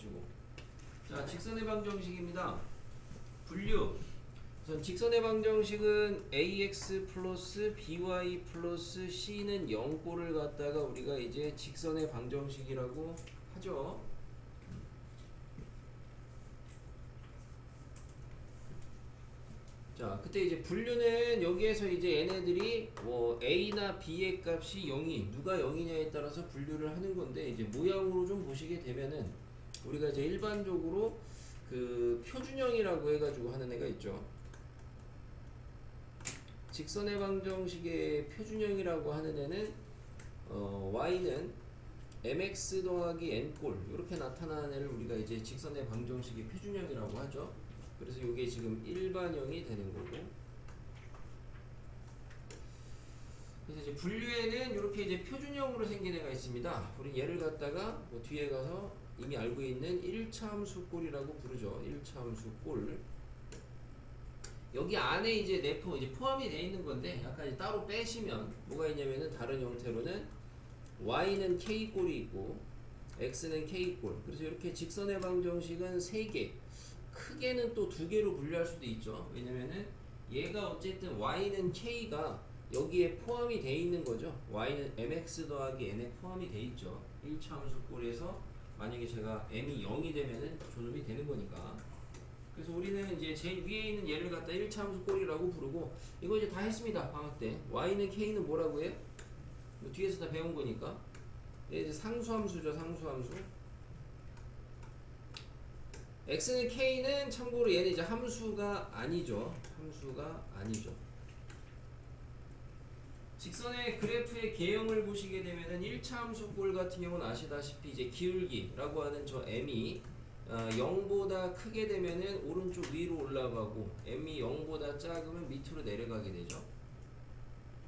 마시고. 자, 직선의 방정식입니다. 분류. 우선 직선의 방정식은 ax 플러스 by 플러스 c는 0꼴을 갖다가 우리가 이제 직선의 방정식이라고 하죠. 자, 그때 이제 분류는 여기에서 이제 얘네들이 뭐 a나 b의 값이 0이 누가 0이냐에 따라서 분류를 하는 건데, 이제 모양으로 좀 보시게 되면은 우리가 이제 일반적으로 그 표준형이라고 해가지고 하는 애가 있죠. 직선의 방정식의 표준형이라고 하는 애는 y는 mx 더하기 n꼴 이렇게 나타나는 애를 우리가 이제 직선의 방정식의 표준형이라고 하죠. 그래서 이게 지금 일반형이 되는 거고, 그래서 이제 분류에는 이렇게 이제 표준형으로 생긴 애가 있습니다. 우리 얘를 갖다가 뭐 뒤에 가서 이미 알고 있는 1차 함수 꼴이라고 부르죠. 1차 함수 꼴. 여기 안에 이제 내포 이제 포함이 되어 있는 건데, 약간 이제 따로 빼시면 뭐가 있냐면은 다른 형태로는 y는 k 꼴이 있고 x는 k 꼴. 그래서 이렇게 직선의 방정식은 3개, 크게는 또 2개로 분류할 수도 있죠. 왜냐면은 얘가 어쨌든 y는 k가 여기에 포함이 되어 있는 거죠. y는 mx 더하기 n에 포함이 되어 있죠. 1차 함수 꼴에서 만약에 제가 m이 0이 되면은 존업이 되는 거니까. 그래서 우리는 이제 제일 위에 있는 얘를 갖다 1차 함수 꼴이라고 부르고, 이거 이제 다 했습니다. 방학 때. y는 k는 뭐라고 해요? 뭐 뒤에서 다 배운 거니까. 얘 이제 상수함수죠. 상수함수. x는 k는 참고로 얘는 이제 함수가 아니죠. 함수가 아니죠. 직선의 그래프의 개형을 보시게 되면은 1차 함수 꼴 같은 경우는 아시다시피 이제 기울기라고 하는 저 m이 0보다 크게 되면은 오른쪽 위로 올라가고, m이 0보다 작으면 밑으로 내려가게 되죠.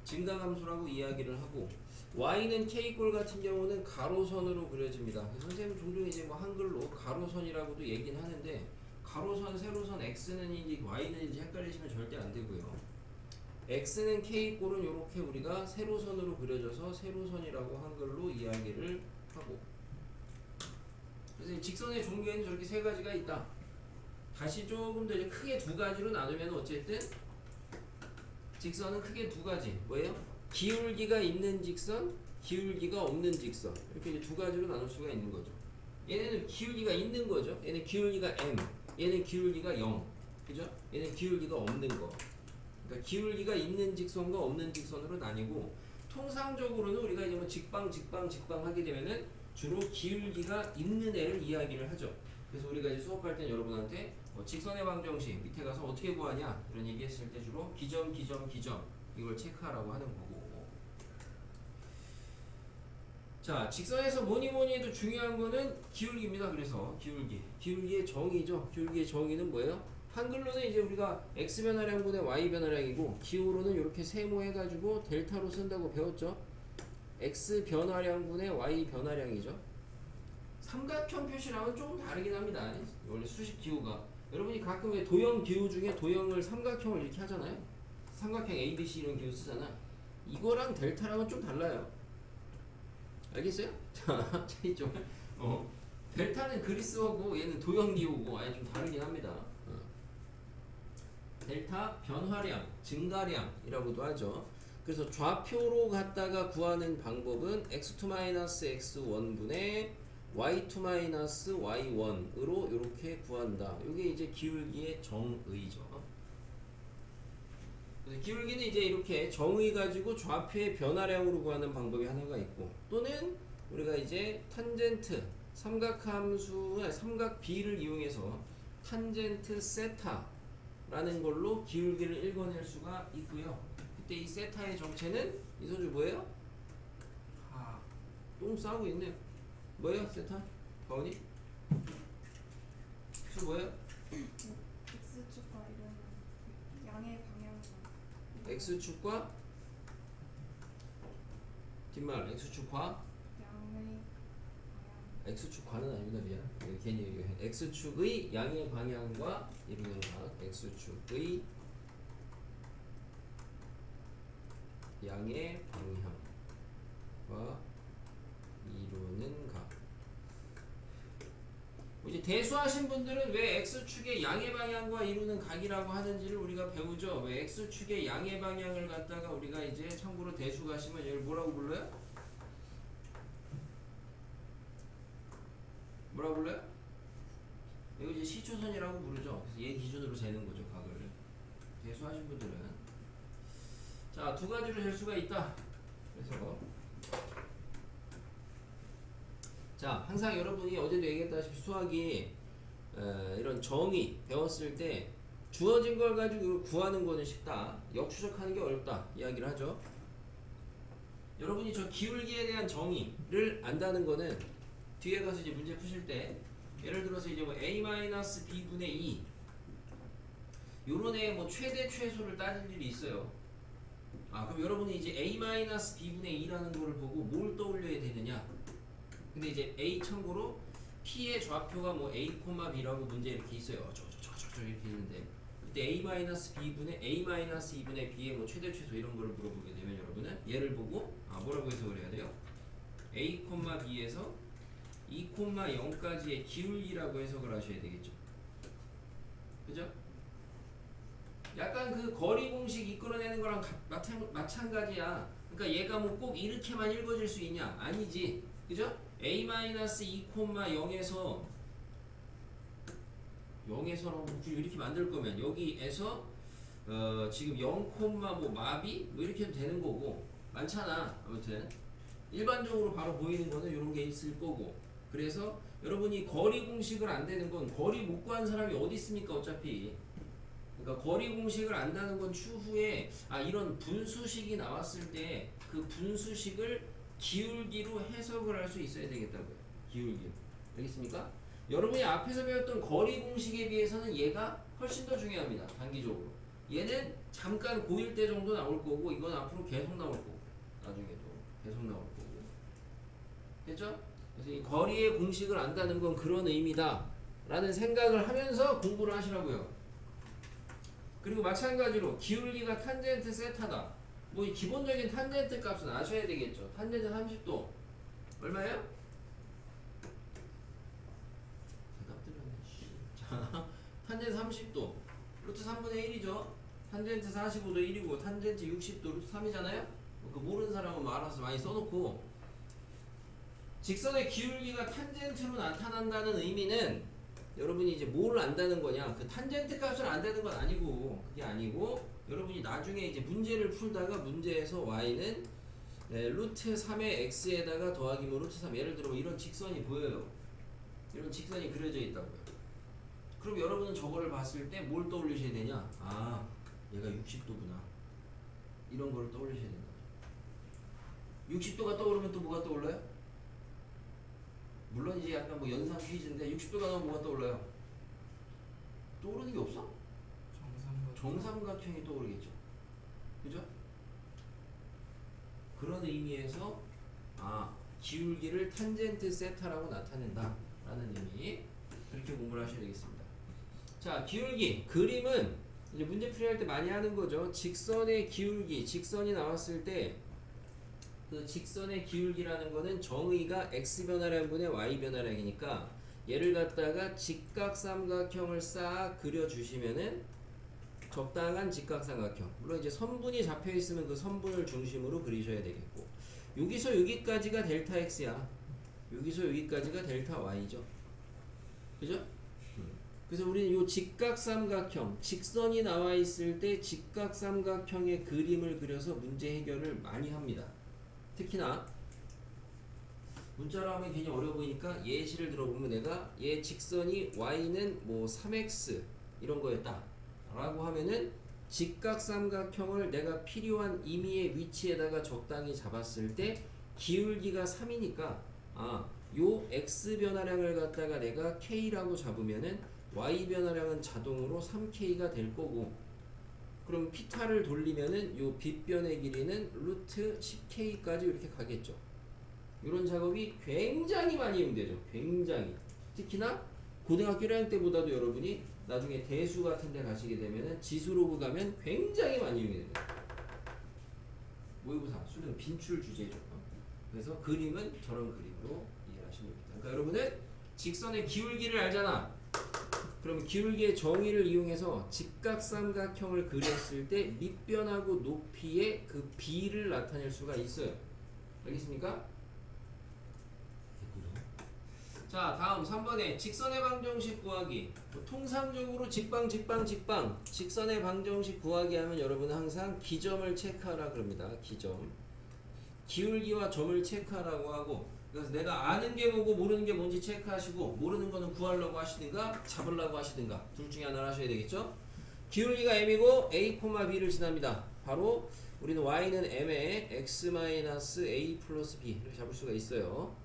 증가함수라고 이야기를 하고, y는 k꼴 같은 경우는 가로선으로 그려집니다. 선생님 종종 이제 뭐 한글로 가로선이라고도 얘기는 하는데, 가로선, 세로선, x는인지 y는인지 헷갈리시면 절대 안 되고요. x는 k꼴은 이렇게 우리가 세로선으로 그려져서 세로선이라고 한글로 이야기를 하고, 그래서 직선의 종류에는 저렇게 3가지가 있다. 다시 조금 더 이제 크게 2가지로 나누면 어쨌든 직선은 크게 2가지. 뭐예요? 기울기가 있는 직선, 기울기가 없는 직선. 이렇게 이제 2가지로 나눌 수가 있는 거죠. 얘네는 기울기가 있는 거죠. 얘는 기울기가 m, 얘는 기울기가 0. 그죠? 얘는 기울기가 없는 거. 그러니까 기울기가 있는 직선과 없는 직선으로 나뉘고, 통상적으로는 우리가 이제 뭐 직방 하게 되면은 주로 기울기가 있는 애를 이야기를 하죠. 그래서 우리가 이제 수업할 땐 여러분한테 직선의 방정식 밑에 가서 어떻게 구하냐 이런 얘기 했을 때 주로 기점 이걸 체크하라고 하는 거고. 자, 직선에서 뭐니 해도 중요한 거는 기울기입니다. 그래서 기울기의 정의죠. 기울기의 정의는 뭐예요? 한글로는 이제 우리가 x 변화량분의 y 변화량이고, 기호로는 이렇게 세모해가지고 델타로 쓴다고 배웠죠. x 변화량분의 y 변화량이죠. 삼각형 표시랑은 조금 다르긴 합니다. 원래 수식 기호가. 여러분이 가끔 왜 도형 기호 중에 도형을 삼각형을 이렇게 하잖아요. 삼각형 ABC 이런 기호 쓰잖아. 이거랑 델타랑은 좀 달라요. 알겠어요? 자, 차이죠. 델타는 그리스어고 얘는 도형 기호고 아예 좀 다르긴 합니다. 델타 변화량, 증가량이라고도 하죠. 그래서 좌표로 갖다가 구하는 방법은 x2-x1분의 y2-y1으로 이렇게 구한다. 이게 이제 기울기의 정의죠. 그래서 기울기는 이제 이렇게 정의 가지고 좌표의 변화량으로 구하는 방법이 하나가 있고, 또는 우리가 이제 탄젠트, 삼각함수, 삼각 B를 이용해서 탄젠트 세타라는 걸로 기울기를 읽어낼 수가 있고요. 그때 이 세타의 정체는 이소주 뭐예요? 똥 싸고 있네요. 뭐예요, 세타? 가온이? 수 뭐예요? x축과 이런 양의 방향과 x축과 뒷말 x축과 양의 방향. x축과는 아닙니다. 미안. 괜히 얘기해. x축의 양의 방향과 이루는 각. x축의 양의 방향과 이루는 각. 이제 대수하신 분들은 왜 x축의 양의 방향과 이루는 각이라고 하는지를 우리가 배우죠. 왜 x축의 양의 방향을 갖다가 우리가 이제 참고로 대수 가시면 얘를 뭐라고 불러요? 뭐라고 불러요? 이거 이제 시초선이라고 부르죠. 그래서 얘 기준으로 재는 거죠, 각을. 대수하신 분들은. 자, 두 가지로 잴 수가 있다. 그래서 자, 항상 여러분이 어제도 얘기했다시피 수학이 이런 정의 배웠을 때 주어진 걸 가지고 이걸 구하는 거는 쉽다. 역추적하는 게 어렵다. 이야기를 하죠. 여러분이 저 기울기에 대한 정의를 안다는 거는 뒤에 가서 이제 문제 푸실 때 예를 들어서 이제 뭐 a-b분의 2 요런 애의 뭐 최대 최소를 따질 일이 있어요. 아, 그럼 여러분이 이제 a-b분의 2라는 거를 보고 뭘 떠올려야 되느냐? 근데 이제 a 참고로 p의 좌표가 뭐 a,b라고 문제 이렇게 있어요. 저 이렇게 있는데 그때 a-b분의 b의 뭐 최대 최소 이런 거를 물어보게 되면 여러분은 얘를 보고 뭐라고 해석을 해야 돼요? a, b에서 2,0까지의 기울기라고 해석을 하셔야 되겠죠. 그죠? 약간 그 거리 공식 이끌어내는 거랑 마찬가지야. 그러니까 얘가 뭐 꼭 이렇게만 읽어질 수 있냐? 아니지. 그죠? a-2,0에서 0에서라고 이렇게 만들 거면 여기에서 지금 0, 뭐 마비 뭐 이렇게 해도 되는 거고 많잖아. 아무튼 일반적으로 바로 보이는 거는 이런 게 있을 거고. 그래서 여러분이 거리 공식을 안 되는 건 거리 못 구한 사람이 어디 있습니까? 어차피. 그러니까 거리 공식을 안다는 건 추후에 이런 분수식이 나왔을 때 그 분수식을 기울기로 해석을 할 수 있어야 되겠다고요. 기울기로. 알겠습니까? 여러분이 앞에서 배웠던 거리 공식에 비해서는 얘가 훨씬 더 중요합니다. 단기적으로. 얘는 잠깐 고1 때 정도 나올 거고 이건 앞으로 계속 나올 거고 나중에도 계속 나올 거고. 됐죠? 그래서 이 거리의 공식을 안다는 건 그런 의미다 라는 생각을 하면서 공부를 하시라고요. 그리고 마찬가지로 기울기가 탄젠트 세타다. 뭐 이 기본적인 탄젠트 값은 아셔야 되겠죠. 탄젠트 30도 얼마예요? 대답 드렸네. 자, 탄젠트 30도 루트 3분의 1이죠. 탄젠트 45도 1이고 탄젠트 60도 루트 3이잖아요. 그 모르는 사람은 뭐 알아서 많이 써놓고 직선의 기울기가 탄젠트로 나타난다는 의미는 여러분이 이제 뭘 안다는 거냐? 그 탄젠트 값을 안다는 건 아니고 그게 아니고 여러분이 나중에 이제 문제를 풀다가 문제에서 y는 루트 3의 x에다가 더하기 뭐 루트 3 예를 들어 이런 직선이 보여요. 이런 직선이 그려져 있다고요. 그럼 여러분은 저거를 봤을 때 뭘 떠올리셔야 되냐? 얘가 60도구나. 이런 거를 떠올리셔야 된다. 60도가 떠오르면 또 뭐가 떠올라요? 물론 이제 약간 뭐 연산 퀴즈인데 60도가 나오면 뭐가 떠올라요? 떠오르는 게 없어? 정삼각형이 떠오르겠죠. 그죠? 그런 의미에서 기울기를 탄젠트 세타라고 나타낸다 라는 의미 그렇게 공부를 하셔야 되겠습니다. 자, 기울기 그림은 이제 문제 풀이할 때 많이 하는 거죠. 직선의 기울기 직선이 나왔을 때 그 직선의 기울기라는 거는 정의가 x 변화량분의 y 변화량이니까 얘를 갖다가 직각삼각형을 싹 그려주시면은 적당한 직각삼각형. 물론 이제 선분이 잡혀 있으면 그 선분을 중심으로 그리셔야 되겠고 여기서 여기까지가 델타 x야. 여기서 여기까지가 델타 y죠. 그죠? 그래서 우리는 요 직각삼각형 직선이 나와 있을 때 직각삼각형의 그림을 그려서 문제 해결을 많이 합니다. 특히나 문자로 하면 괜히 어려워 보이니까 예시를 들어보면 내가 얘 직선이 y는 뭐 3x 이런 거였다 라고 하면은 직각삼각형을 내가 필요한 임의의 위치에다가 적당히 잡았을 때 기울기가 3이니까 요 x 변화량을 갖다가 내가 k라고 잡으면은 y 변화량은 자동으로 3k가 될 거고 그럼 피타를 돌리면은 요 빗변의 길이는 루트 10k까지 이렇게 가겠죠. 이런 작업이 굉장히 많이 이용되죠. 굉장히. 특히나 고등학교 1학년 때보다도 여러분이 나중에 대수 같은 데 가시게 되면은 지수로그 가면 굉장히 많이 이용이 됩니다. 모의고사, 수능 빈출 주제죠. 그래서 그림은 저런 그림으로 이해하시면 됩니다. 그러니까 여러분은 직선의 기울기를 알잖아. 그럼 기울기의 정의를 이용해서 직각삼각형을 그렸을 때 밑변하고 높이의 그 비를 나타낼 수가 있어요. 알겠습니까? 자, 다음 3번에 직선의 방정식 구하기. 통상적으로 직방 직선의 방정식 구하기 하면 여러분은 항상 기점을 체크하라 그럽니다. 기점. 기울기와 점을 체크하라고 하고, 그래서 내가 아는 게 뭐고 모르는 게 뭔지 체크하시고, 모르는 거는 구하려고 하시든가 잡으려고 하시든가 둘 중에 하나를 하셔야 되겠죠. 기울기가 m이고 a, b를 지납니다. 바로 우리는 y는 m에 x-a 플러스 b 이렇게 잡을 수가 있어요.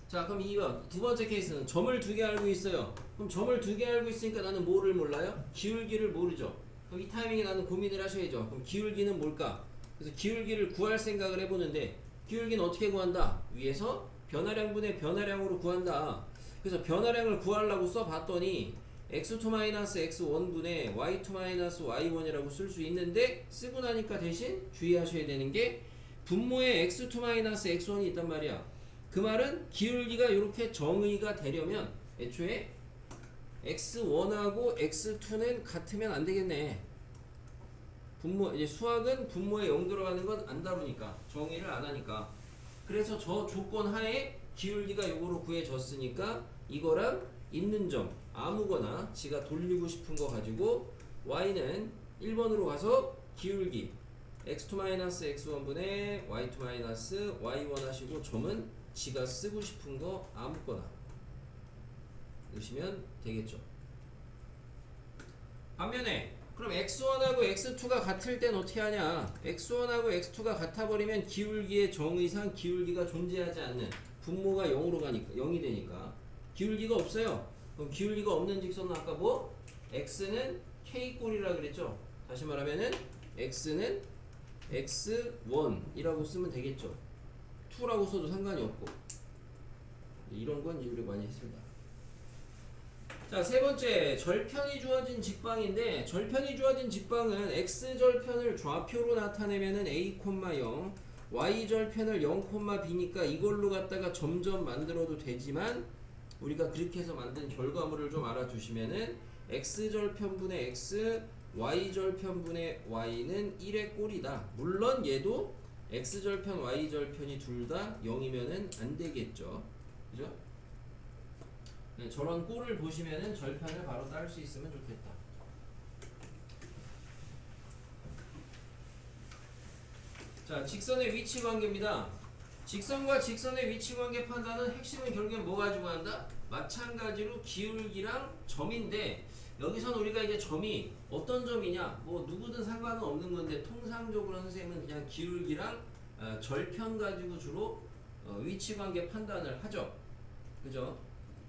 자, 그럼 2번 두 번째 케이스는 점을 두 개 알고 있어요. 그럼 점을 두 개 알고 있으니까 나는 뭐를 몰라요? 기울기를 모르죠. 그럼 이 타이밍에 나는 고민을 하셔야죠. 그럼 기울기는 뭘까? 그래서 기울기를 구할 생각을 해보는데, 기울기는 어떻게 구한다? 위에서 변화량분의 변화량으로 구한다. 그래서 변화량을 구하려고 써봤더니 x2-x1분의 y2-y1이라고 쓸 수 있는데, 쓰고 나니까 대신 주의하셔야 되는 게 분모에 x2-x1이 있단 말이야. 그 말은 기울기가 이렇게 정의가 되려면 애초에 x1하고 x2는 같으면 안 되겠네. 분모, 이제 수학은 분모에 0 들어가는 건 안 다루니까, 정의를 안 하니까. 그래서 저 조건 하에 기울기가 요거로 구해졌으니까 이거랑 있는 점 아무거나 지가 돌리고 싶은 거 가지고 y는 1번으로 가서 기울기 x2-x1분의 y2-y1 하시고, 점은 지가 쓰고 싶은 거 아무거나 넣으시면 되겠죠. 반면에 그럼 x1하고 x2가 같을 땐 어떻게 하냐? x1하고 x2가 같아버리면 기울기의 정의상 기울기가 존재하지 않는, 분모가 0으로 가니까 0이 되니까 기울기가 없어요. 그럼 기울기가 없는 직선은 아까 뭐? x는 k꼴이라 그랬죠. 다시 말하면은 x는 x1이라고 쓰면 되겠죠. 2라고 써도 상관이 없고. 이런 건 이제 우리 많이 했습니다. 자, 세 번째 절편이 주어진 직방인데, 절편이 주어진 직방은 x절편을 좌표로 나타내면은 a, 0, y절편을 0, b니까 이걸로 갖다가 점점 만들어도 되지만, 우리가 그렇게 해서 만든 결과물을 좀 알아두시면은 x절편분의 x, y절편분의 y는 1의 꼴이다. 물론 얘도 x절편, y절편이 둘 다 0이면은 안 되겠죠. 그죠? 네, 저런 꼴을 보시면은 절편을 바로 딸 수 있으면 좋겠다. 자, 직선의 위치 관계입니다. 직선과 직선의 위치 관계 판단은 핵심은 결국엔 뭐 가지고 한다? 마찬가지로 기울기랑 점인데, 여기선 우리가 이제 점이 어떤 점이냐, 뭐 누구든 상관은 없는 건데, 통상적으로 선생님은 그냥 기울기랑 절편 가지고 주로 위치 관계 판단을 하죠. 그죠?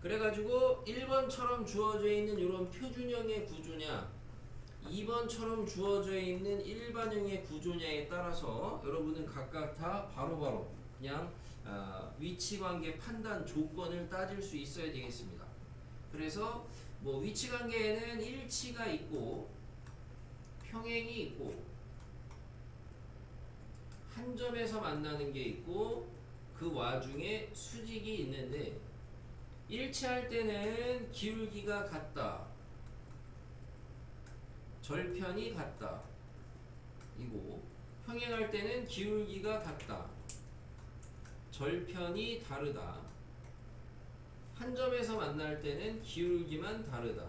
그래가지고 1번처럼 주어져 있는 이런 표준형의 구조냐, 2번처럼 주어져 있는 일반형의 구조냐에 따라서 여러분은 각각 다 바로바로 그냥 위치관계 판단 조건을 따질 수 있어야 되겠습니다. 그래서 뭐 위치관계에는 일치가 있고 평행이 있고 한 점에서 만나는 게 있고 그 와중에 수직이 있는데, 일치할 때는 기울기가 같다, 절편이 같다 이고, 평행할 때는 기울기가 같다, 절편이 다르다, 한 점에서 만날 때는 기울기만 다르다.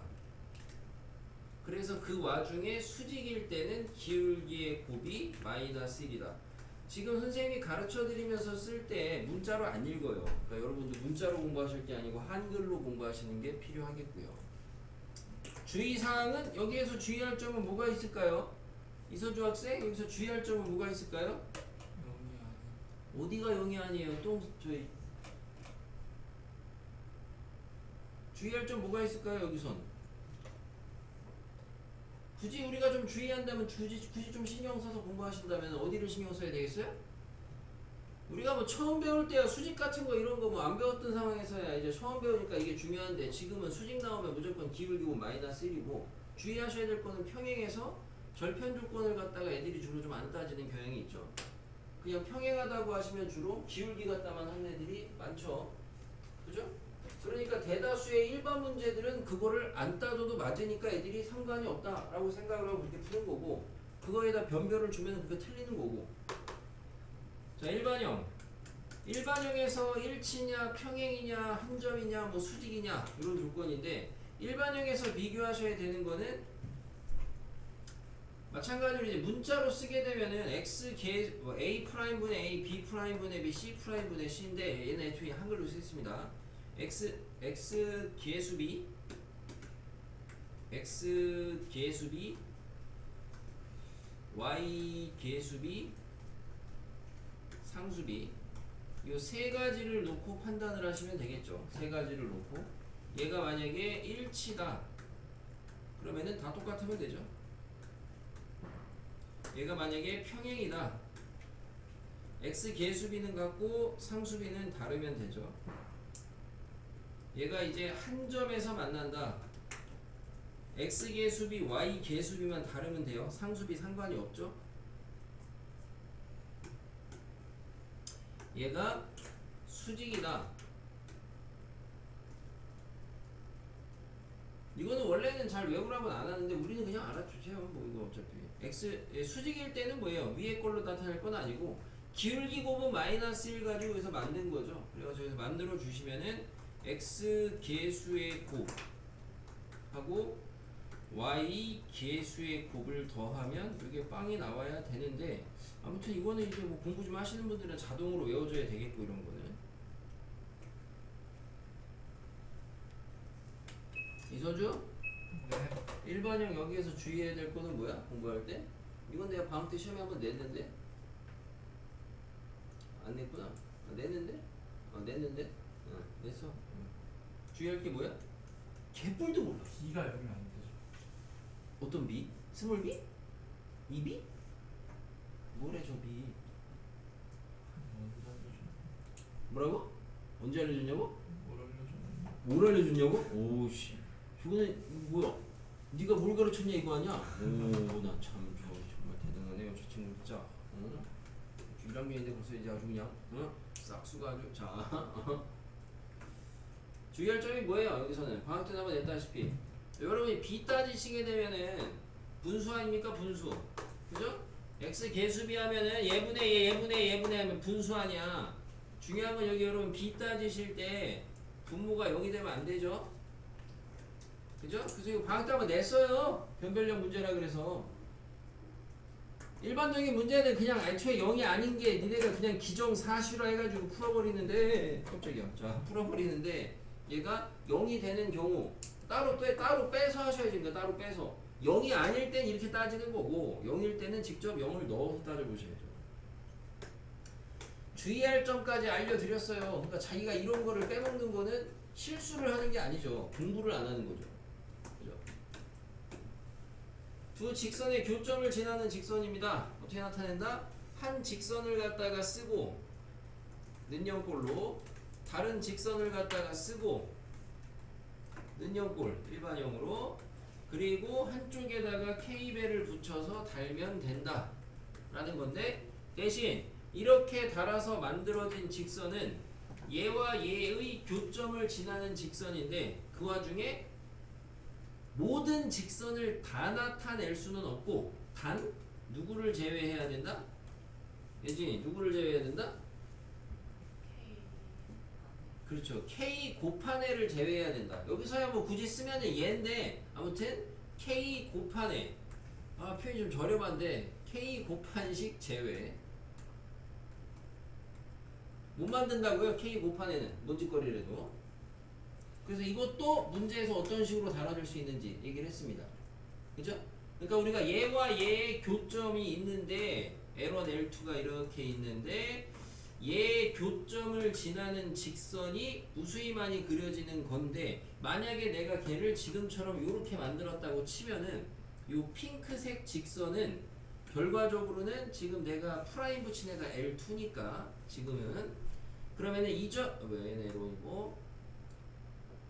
그래서 그 와중에 수직일 때는 기울기의 곱이 -1이다. 지금 선생님이 가르쳐 드리면서 쓸 때 문자로 안 읽어요. 그러니까 여러분들 문자로 공부하실 게 아니고 한글로 공부하시는 게 필요하겠고요. 주의사항은, 여기에서 주의할 점은 뭐가 있을까요? 이서주 학생, 여기서 주의할 점은 뭐가 있을까요? 0이 어디가 0이 아니에요? 또 저희 주의할 점 뭐가 있을까요? 여기선 굳이 우리가 좀 주의한다면, 굳이 좀 신경 써서 공부하신다면 어디를 신경 써야 되겠어요? 우리가 뭐 처음 배울 때야 수직 같은 거 이런 거 뭐 안 배웠던 상황에서야 이제 처음 배우니까 이게 중요한데, 지금은 수직 나오면 무조건 기울기고 -1이고, 주의하셔야 될 거는 평행에서 절편 조건을 갖다가 애들이 주로 좀 안 따지는 경향이 있죠. 그냥 평행하다고 하시면 주로 기울기 갖다만 하는 애들이 많죠. 대다수의 일반 문제들은 그거를 안 따져도 맞으니까 애들이 상관이 없다라고 생각을 하고 그렇게 푸는 거고, 그거에다 변별을 주면 그게 틀리는 거고. 자, 일반형. 일반형에서 일치냐, 평행이냐, 한 점이냐, 뭐 수직이냐 이런 조건인데, 일반형에서 비교하셔야 되는 거는 마찬가지로 이제 문자로 쓰게 되면은 x 개 a 프라임 분의 a, b 프라임 분의 b, c 프라임 분의 c인데 얘는 애초에 한글로 쓰겠습니다. x 개수비 x 개수비 y 개수비 상수비 이 세 가지를 놓고 판단을 하시면 되겠죠. 세 가지를 놓고 얘가 만약에 일치다 그러면은 다 똑같으면 되죠. 얘가 만약에 평행이다 x 개수비는 같고 상수비는 다르면 되죠. 얘가 이제 한 점에서 만난다 x 개수비 y 개수비만 다르면 돼요. 상수비 상관이 없죠. 얘가 수직이다. 이거는 원래는 잘 외우라고는 안 하는데 우리는 그냥 알아주세요. 뭐 이거 어차피 수직일 때는 뭐예요? 위에 걸로 나타낼 건 아니고 기울기 곱은 마이너스 1 가지고 여기서 만든 거죠. 그래가지고 여기서 만들어 주시면은 x 개수의 곱하고 y 개수의 곱을 더하면 이게 빵이 나와야 되는데, 아무튼 이거는 이제 뭐 공부 좀 하시는 분들은 자동으로 외워줘야 되겠고 이런 거는. 이서주? 네. 일반형 여기에서 주의해야 될 거는 뭐야? 공부할 때? 이건 내가 방학 때 시험에 한번 냈는데? 안 냈구나. 냈는데? 냈는데? 냈어. 주의할 게 뭐야? 개뿔도 몰라. B가 여기는 안 되죠. 어떤 비? 스몰 비? 이비? 뭐래 저 비? 언제 알려줬나? 뭐라고? 언제 알려줬냐고? 뭘 알려줬나? 뭘 알려줬냐고? 오씨 저거는 뭐야? 네가 뭘 가르쳤냐 이거 아니야? 오나 참 정말 대단하네요 저 친구 진짜. 어? 1학년인데 벌써 이제 아주 그냥 싹수가 아주 자 주의할 점이 뭐예요? 여기서는 방학 때 한번 냈다시피 여러분이 B 따지시게 되면은 분수 아닙니까? 분수 그죠? x 개수비 하면은 예분의 예 예분의 예 예분의 하면 분수 아니야. 중요한 건 여기 여러분 B 따지실 때 분모가 0이 되면 안 되죠. 그죠? 그래서 이거 방학 때 한번 냈어요. 변별력 문제라 그래서. 일반적인 문제는 그냥 애초에 0이 아닌 게 니네가 그냥 기정사실화 해가지고 풀어버리는데 깜짝이야. 자 풀어버리는데 얘가 0이 되는 경우 따로 빼서 하셔야 됩니다. 따로 빼서 0이 아닐 땐 이렇게 따지는 거고 0일 때는 직접 0을 넣어서 따져보셔야죠. 주의할 점까지 알려드렸어요. 그러니까 자기가 이런 거를 빼먹는 거는 실수를 하는 게 아니죠. 공부를 안 하는 거죠. 그죠? 두 직선의 교점을 지나는 직선입니다. 어떻게 나타낸다? 한 직선을 갖다가 쓰고 는영꼴로 다른 직선을 갖다가 쓰고 는영꼴 일반형으로 그리고 한쪽에다가 K배를 붙여서 달면 된다 라는 건데, 대신 이렇게 달아서 만들어진 직선은 얘와 얘의 교점을 지나는 직선인데 그 와중에 모든 직선을 다 나타낼 수는 없고 단 누구를 제외해야 된다? 예진이 누구를 제외해야 된다? 그렇죠. K 곱한애를 제외해야 된다. 여기서야 뭐 굳이 쓰면은 얘인데 아무튼 K 곱한애 표현이 좀 저렴한데 K 곱한식 제외 못 만든다고요? K 곱한애는 뭔 짓거리라도. 그래서 이것도 문제에서 어떤 식으로 다뤄질 수 있는지 얘기를 했습니다. 그죠? 그러니까 우리가 얘와 얘의 교점이 있는데 L1, L2가 이렇게 있는데 얘 교점을 지나는 직선이 무수히 많이 그려지는 건데, 만약에 내가 걔를 지금처럼 이렇게 만들었다고 치면은 요 핑크색 직선은 결과적으로는 지금 내가 프라임 붙인 애가 L2니까 지금은 그러면은 왜 내려오고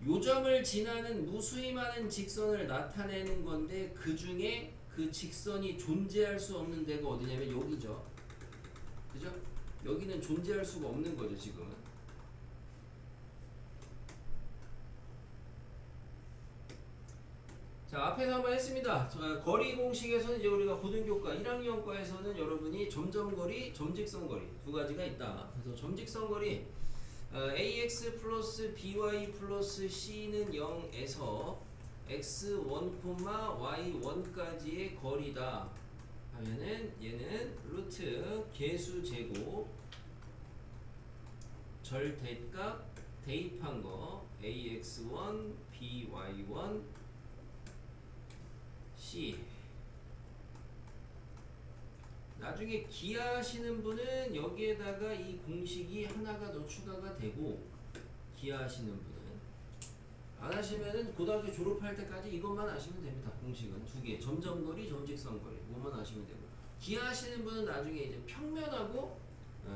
요 점을 지나는 무수히 많은 직선을 나타내는 건데 그 중에 그 직선이 존재할 수 없는 데가 어디냐면 여기죠. 그죠? 여기는 존재할 수가 없는 거죠, 지금은. 자, 앞에서 한번 했습니다. 자, 거리 공식에서는 이제 우리가 고등교과 1학년과에서는 여러분이 점점거리, 점직선거리 두 가지가 있다. 그래서 점직선거리 ax 플러스 by 플러스 c는 0에서 x1, y1까지의 거리다 하면은 얘는 루트 개수 제곱 절 대값 대입한 거 ax1, by1, c. 나중에 기하하시는 분은 여기에다가 이 공식이 하나가 더 추가가 되고, 기하하시는 분은 안 하시면은 고등학교 졸업할 때까지 이것만 아시면 됩니다. 공식은 두 개, 점점거리, 점직선거리 이것만 아시면 되고, 기하하시는 분은 나중에 이제 평면하고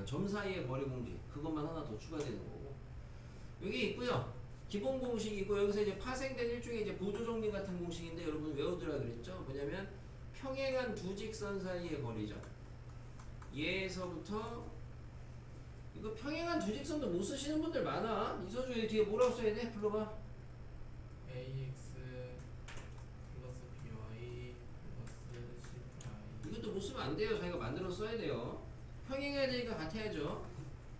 점 사이의 거리 공식 그것만 하나 더 추가되는 거고, 여기 있고요. 기본 공식이고, 여기서 이제 파생된 일종의 이제 보조정리 같은 공식인데 여러분 외우더라 그랬죠. 뭐냐면 평행한 두 직선 사이의 거리죠. 얘에서부터 이거 평행한 두 직선도 못 쓰시는 분들 많아. 이서주 여기 뒤에 뭐라고 써야 돼? 불러봐. ax 플러스 by 플러스 c 이것도 못 쓰면 안 돼요. 자기가 만들어 써야 돼요. 평행해야 되니까 같아야죠.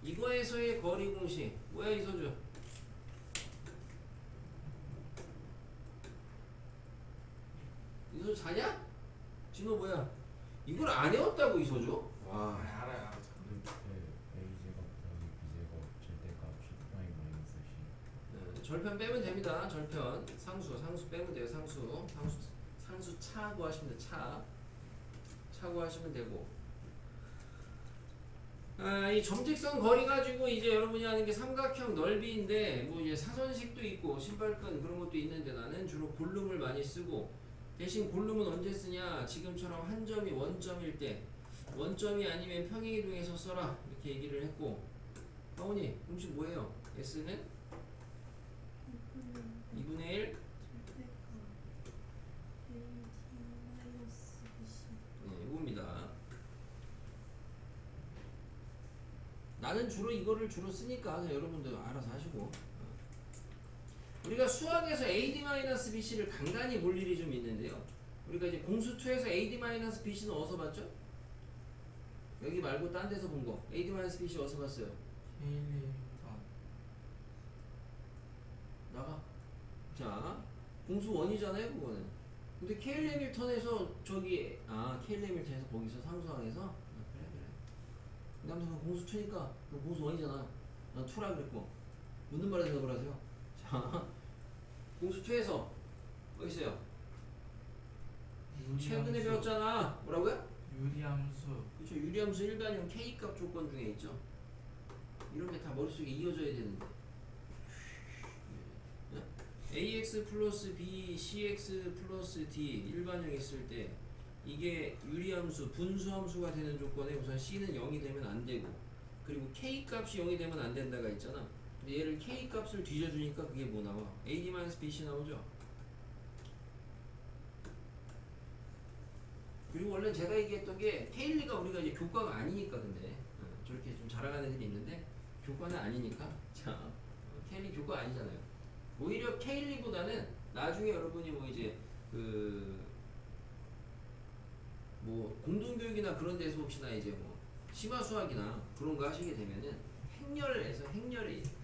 이거에서의 거리 공식 뭐야 이서주? 이서주 자냐? 진호 뭐야? 이걸 안 외웠다고 이서주? 와. 알아요. 절편 빼면 됩니다. 절편 상수 빼면 돼요. 상수 차 구하시면 돼요. 차 구하시면 되고, 이 점직선 거리 가지고 이제 여러분이 하는 게 삼각형 넓이인데, 뭐 이제 사선식도 있고 신발끈 그런 것도 있는데 나는 주로 볼륨을 많이 쓰고, 대신 볼륨은 언제 쓰냐? 지금처럼 한 점이 원점일 때, 원점이 아니면 평행이동해서 써라 이렇게 얘기를 했고. 하원이 공식 뭐예요? S는 2분의 1 네, 이겁니다. 나는 주로 이거를 주로 쓰니까 여러분들 알아서 하시고, 우리가 수학에서 AD-BC를 간간히 볼 일이 좀 있는데요. 우리가 이제 공수2에서 AD-BC는 어디서 봤죠? 여기 말고 딴 데서 본 거. AD-BC 어디서 봤어요? 나가. 자, 공수1이잖아요 그거는. 근데 케일 해밀턴에서 저기 케일 해밀턴에서 거기서 상수항에서 그래. 근데 아무튼 공수2니까 공수1이잖아. 난 2라 그랬고. 묻는 말에 대답을 하세요. 자, 공수2에서 뭐 있어요? 최근에 배웠잖아. 뭐라고요? 유리함수. 그렇죠. 유리함수 일반형 K값 조건 중에 있죠. 이런 게 다 머릿속에 이어져야 되는데. ax 플러스 b, cx 플러스 d 일반형 있을 때 이게 유리함수, 분수함수가 되는 조건에 우선 c는 0이 되면 안 되고, 그리고 k값이 0이 되면 안 된다가 있잖아. 근데 얘를 k값을 뒤져주니까 그게 뭐 나와? ad-bc 나오죠. 그리고 원래 제가 얘기했던 게 케일리가 우리가 이제 교과가 아니니까, 근데 저렇게 좀 자랑하는 애들이 있는데 교과는 아니니까. 자, 케일리 교과 아니잖아요. 오히려 케일리보다는 나중에 여러분이 뭐 이제 뭐 공동교육이나 그런 데서 혹시나 이제 뭐 심화수학이나 그런 거 하시게 되면은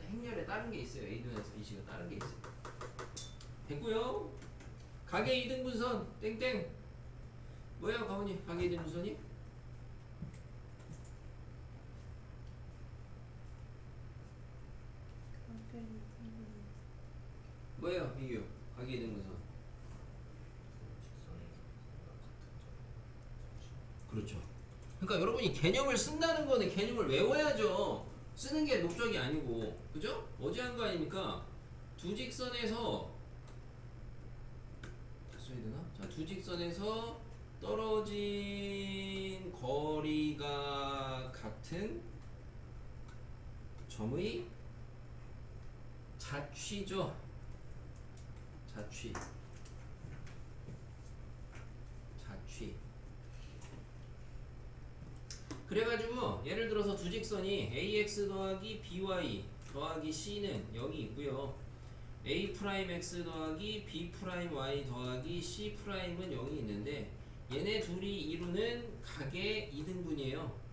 행렬에 다른 게 있어요. AD-BC가 다른 게 있어요. 됐고요. 가계 2등분선 땡땡. 뭐야 가훈이? 가계 2등분선이? 뭐예요 민규? 가계 2등분선. 그렇죠. 그러니까 여러분이 개념을 쓴다는 거는 개념을 외워야죠. 쓰는 게 목적이 아니고, 그죠? 어제 한 거 아닙니까? 두 직선에서 다 써야 되나? 자, 두 직선에서 떨어진 거리가 같은 점의 자취죠. 자취. 그래가지고 예를 들어서 두 직선이 ax 더하기 by 더하기 c는 0이 있고요. a 프라임 x 더하기 b 프라임 y 더하기 c 프라임은 0이 있는데 얘네 둘이 이루는 각의 이등분이에요.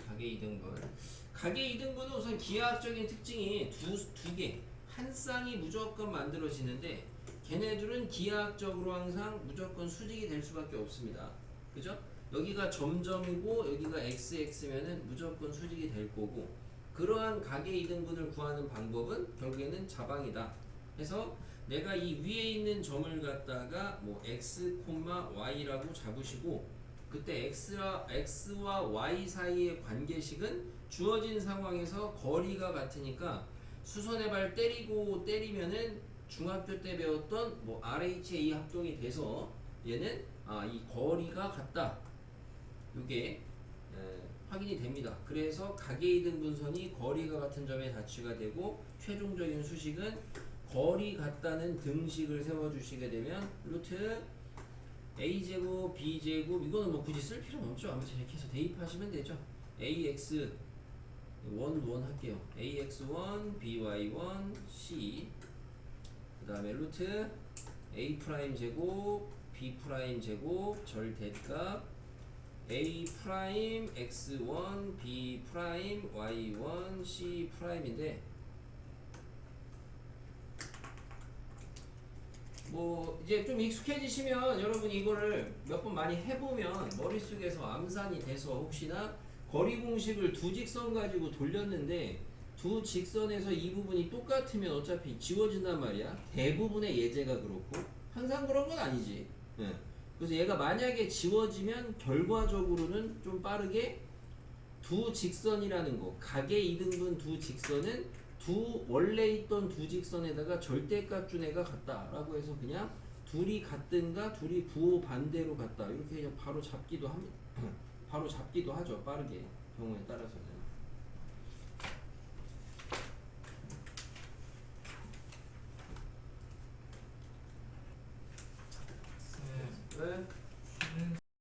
각의 이등분. 각의 이등분은 우선 기하학적인 특징이 두 개, 한 쌍이 무조건 만들어지는데 걔네들은 기하학적으로 항상 무조건 수직이 될 수밖에 없습니다. 그죠? 여기가 점점이고 여기가 xx면은 무조건 수직이 될 거고, 그러한 각의 이등분을 구하는 방법은 결국에는 자방이다. 그래서 내가 이 위에 있는 점을 갖다가 뭐 x, y라고 잡으시고, 그때 x와 y 사이의 관계식은 주어진 상황에서 거리가 같으니까 수선의 발 때리고 때리면은 중학교 때 배웠던 뭐 RHA 합동이 돼서 얘는 이 거리가 같다. 요게 확인이 됩니다. 그래서 각의 이등분선이 거리가 같은 점에 다취가 되고, 최종적인 수식은 거리 같다는 등식을 세워주시게 되면 루트 a제곱 b제곱, 이거는 뭐 굳이 쓸 필요는 없죠. 아무튼 이렇게 해서 대입하시면 되죠. ax 1 할게요. ax1 by1 c, 그 다음에 루트 a 프라임 제곱 b 프라임 제곱 절 대값 a 프라임 x1 b 프라임 y1 c 프라임인데, 뭐 이제 좀 익숙해지시면 여러분 이거를 몇 번 많이 해보면 머릿속에서 암산이 돼서, 혹시나 거리 공식을 두 직선 가지고 돌렸는데 두 직선에서 이 부분이 똑같으면 어차피 지워진단 말이야. 대부분의 예제가 그렇고, 항상 그런 건 아니지. 그래서 얘가 만약에 지워지면 결과적으로는 좀 빠르게 두 직선이라는 거, 각의 이등분 두 직선은 원래 있던 두 직선에다가 절대값 준 애가 같다라고 해서 그냥 둘이 같든가 둘이 부호 반대로 같다 이렇게 그냥 바로 잡기도 합니다. 바로 잡기도 하죠. 빠르게 경우에 따라서는.